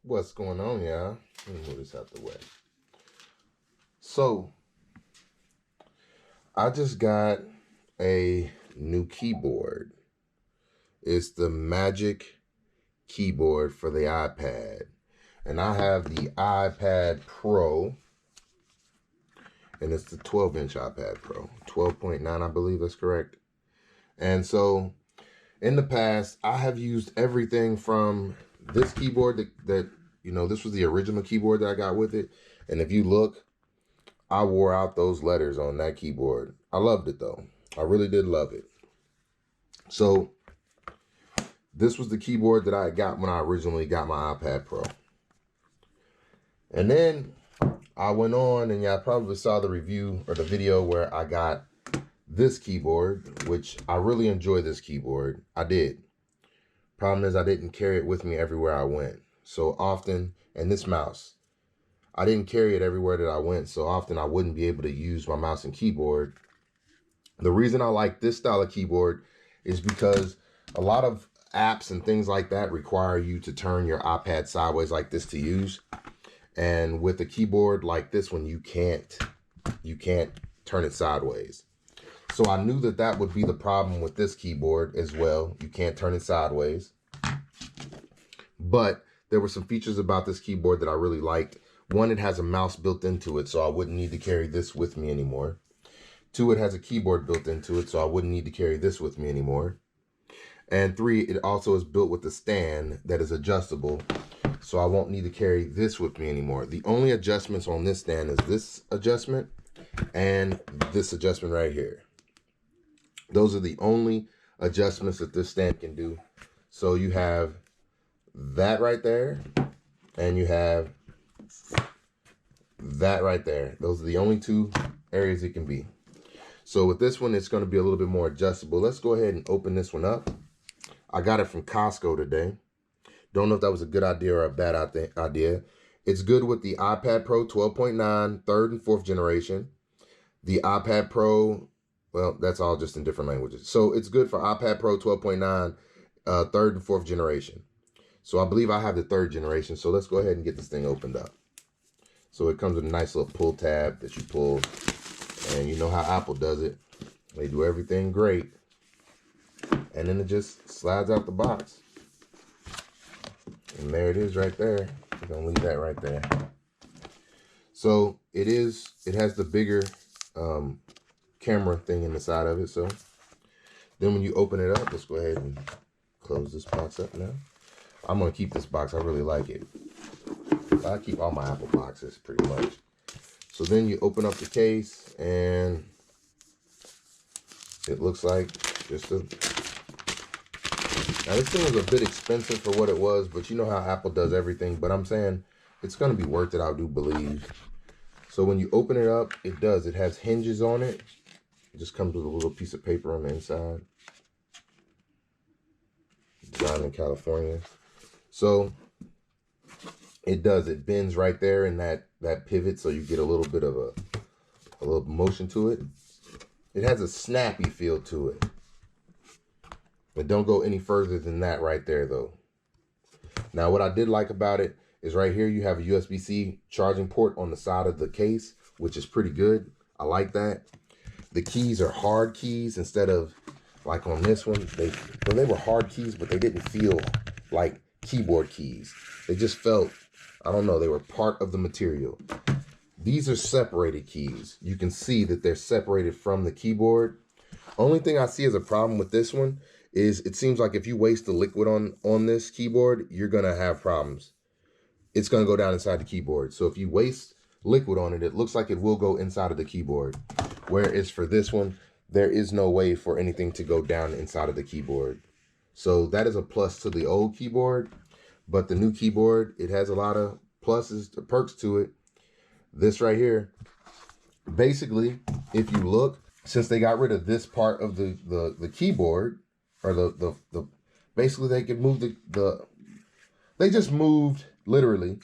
What's going on, y'all? Let me move this out the way. So, I just got a new keyboard. It's the Magic keyboard for the iPad. And I have the iPad Pro. And it's the 12-inch iPad Pro. 12.9, I believe that's correct. And so, in the past, I have used everything from this keyboard that you know, this was the original keyboard that I got with it. And if you look, I wore out those letters on that keyboard. I loved it though. I really did love it. So this was the keyboard that I got when I originally got my iPad Pro. And then I went on, and y'all probably saw the review or the video where I got this keyboard, which I really enjoy this keyboard. I did. Problem is I didn't carry it with me everywhere I went so often. And this mouse, I didn't carry it everywhere that I went so often I wouldn't be able to use my mouse and keyboard. The reason I like this style of keyboard is because a lot of apps and things like that require you to turn your iPad sideways like this to use. And with a keyboard like this one, you can't turn it sideways. So I knew that that would be the problem with this keyboard as well. You can't turn it sideways. But there were some features about this keyboard that I really liked. One, it has a mouse built into it, so I wouldn't need to carry this with me anymore. Two, it has a keyboard built into it, so I wouldn't need to carry this with me anymore. And three, it also is built with a stand that is adjustable, so I won't need to carry this with me anymore. The only adjustments on this stand is this adjustment and this adjustment right here. Those are the only adjustments that this stand can do. So you have that right there, and you have that right there. Those are the only two areas it can be. So with this one, it's going to be a little bit more adjustable. Let's go ahead and open this one up. I got it from Costco today. Don't know if that was a good idea or a bad idea. It's good with the iPad Pro 12.9, third and fourth generation. The iPad Pro, well, that's all just in different languages. So it's good for iPad Pro 12.9, third and fourth generation. So I believe I have the third generation. So let's go ahead and get this thing opened up. So it comes with a nice little pull tab that you pull. And you know how Apple does it. They do everything great. And then it just slides out the box. And there it is right there. We're going to leave that right there. So it has the bigger camera thing in the side of it. So then when you open it up, let's go ahead and close this box up now. I'm going to keep this box. I really like it. I keep all my Apple boxes pretty much. So then you open up the case, and it looks like just a... Now this thing was a bit expensive for what it was, but you know how Apple does everything. But I'm saying it's going to be worth it, I do believe. So when you open it up, it does. It has hinges on it. It just comes with a little piece of paper on the inside. Designed in California. So it does. It bends right there in that pivot, so you get a little bit of a little motion to it. It has a snappy feel to it. But don't go any further than that right there, though. Now, what I did like about it is right here you have a USB-C charging port on the side of the case, which is pretty good. I like that. The keys are hard keys instead of like on this one. They were hard keys, but they didn't feel like keyboard keys. They just felt, I don't know, they were part of the material. These are separated keys. You can see that they're separated from the keyboard. Only thing I see as a problem with this one is it seems like if you waste the liquid on this keyboard, you're going to have problems. It's going to go down inside the keyboard. So if you waste liquid on it, it looks like it will go inside of the keyboard. Whereas for this one, there is no way for anything to go down inside of the keyboard. So that is a plus to the old keyboard. But the new keyboard, it has a lot of pluses, perks to it. This right here, basically, if you look, since they got rid of this part of the keyboard, or the basically they could move they just moved literally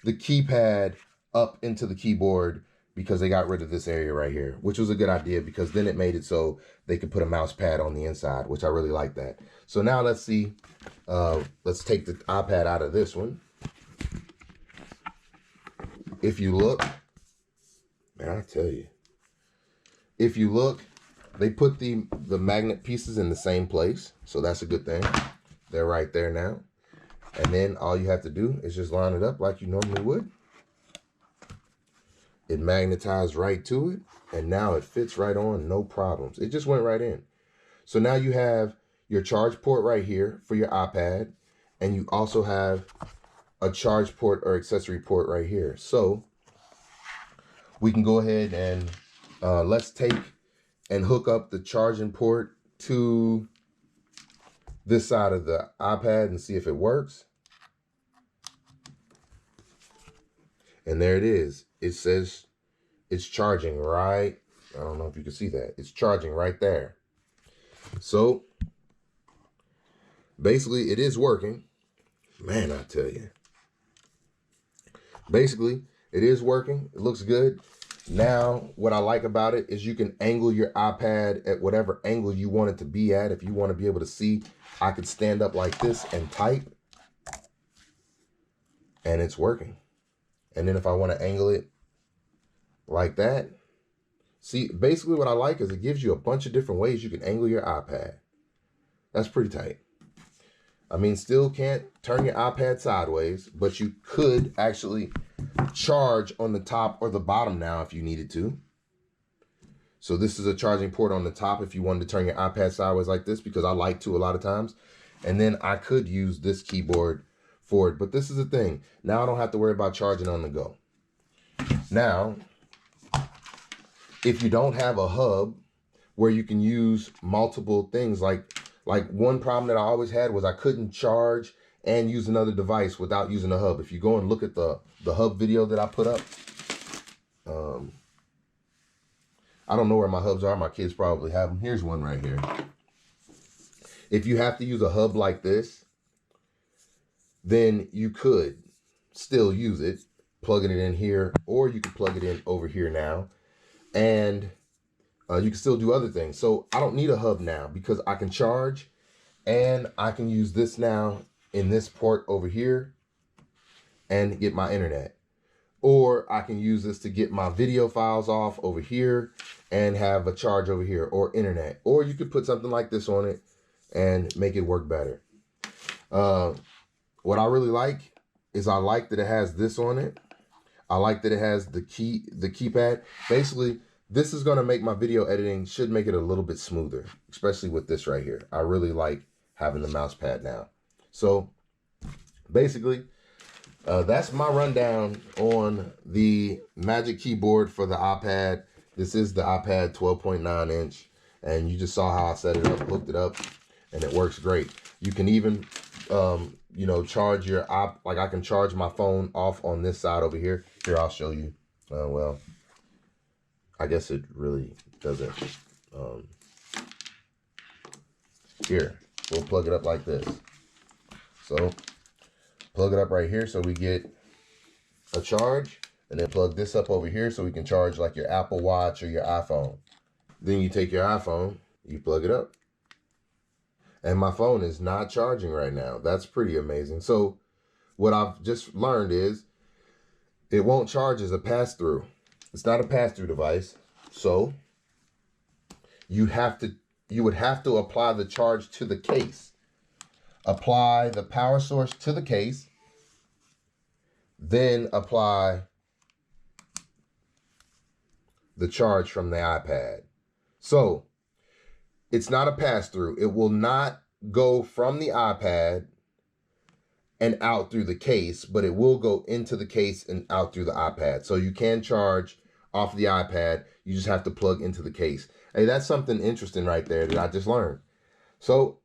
the keypad up into the keyboard because they got rid of this area right here, which was a good idea because then it made it so they could put a mouse pad on the inside, which I really like that. So now let's see, let's take the iPad out of this one. if you look, man, I tell you, if you look, they put the magnet pieces in the same place. So that's a good thing. They're right there now. And then all you have to do is just line it up like you normally would. It magnetized right to it. And now it fits right on, no problems. It just went right in. So now you have your charge port right here for your iPad. And you also have a charge port or accessory port right here. So we can go ahead and let's take and hook up the charging port to this side of the iPad and see if it works. And there it is. It says it's charging right. I don't know if you can see that. It's charging right there. So basically it is working. Man, I tell you. Basically, it is working. It looks good. Now, what I like about it is you can angle your iPad at whatever angle you want it to be at. If you want to be able to see, I could stand up like this and type. And it's working. And then if I want to angle it like that. See, basically what I like is it gives you a bunch of different ways you can angle your iPad. That's pretty tight. I mean, still can't turn your iPad sideways, but you could actually charge on the top or the bottom now if you needed to. So this is a charging port on the top if you wanted to turn your iPad sideways like this, because I like to a lot of times. And then I could use this keyboard for it. But this is the thing. Now I don't have to worry about charging on the go. Now, if you don't have a hub where you can use multiple things, like one problem that I always had was I couldn't charge and use another device without using a hub. If you go and look at the hub video that I put up, I don't know where my hubs are. My kids probably have them. Here's one right here. If you have to use a hub like this, then you could still use it, plugging it in here, or you could plug it in over here now. And you can still do other things. So I don't need a hub now because I can charge and I can use this now in this port over here and get my internet. Or I can use this to get my video files off over here and have a charge over here, or internet. Or you could put something like this on it and make it work better. What I really like is I like that it has this on it. I like that it has the keypad. Basically, this is going to make my video editing, should make it a little bit smoother, especially with this right here. I really like having the mouse pad now. So basically, that's my rundown on the Magic Keyboard for the iPad. This is the iPad 12.9 inch, and you just saw how I set it up, hooked it up, and it works great. You can even, you know, charge your like I can charge my phone off on this side over here. Here, I'll show you. Well, I guess it really doesn't. Here, we'll plug it up like this. So plug it up right here so we get a charge, and then plug this up over here so we can charge like your Apple Watch or your iPhone. Then you take your iPhone, you plug it up. And my phone is not charging right now. That's pretty amazing. So what I've just learned is it won't charge as a pass-through. It's not a pass-through device. So you would have to apply the charge to the case. Apply the power source to the case. Then apply the charge from the iPad. So it's not a pass-through. It will not go from the iPad and out through the case, but it will go into the case and out through the iPad. So you can charge off the iPad. You just have to plug into the case. Hey, that's something interesting right there that I just learned. So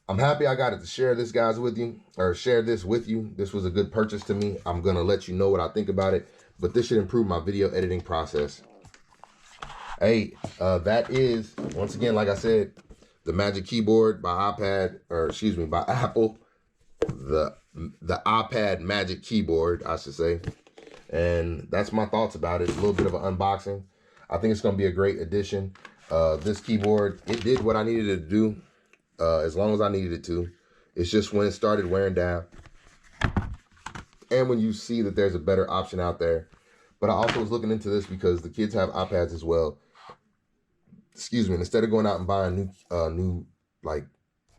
I'm happy I got it to share this, guys, with you, or share this with you. This was a good purchase to me. I'm going to let you know what I think about it, but this should improve my video editing process. Hey, that is, once again, like I said, the Magic Keyboard by by Apple. The iPad Magic Keyboard, I should say. And that's my thoughts about it. A little bit of an unboxing. I think it's going to be a great addition. This keyboard, it did what I needed it to do, as long as I needed it to. It's just when it started wearing down, and when you see that there's a better option out there. But I also was looking into this because the kids have iPads as well. Excuse me. And instead of going out and buying new like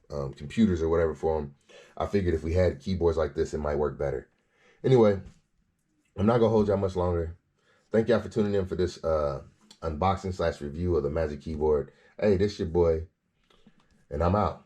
computers or whatever for them, I figured if we had keyboards like this, it might work better. Anyway, I'm not gonna hold y'all much longer. Thank y'all for tuning in for this unboxing / review of the Magic Keyboard. Hey, this your boy, and I'm out.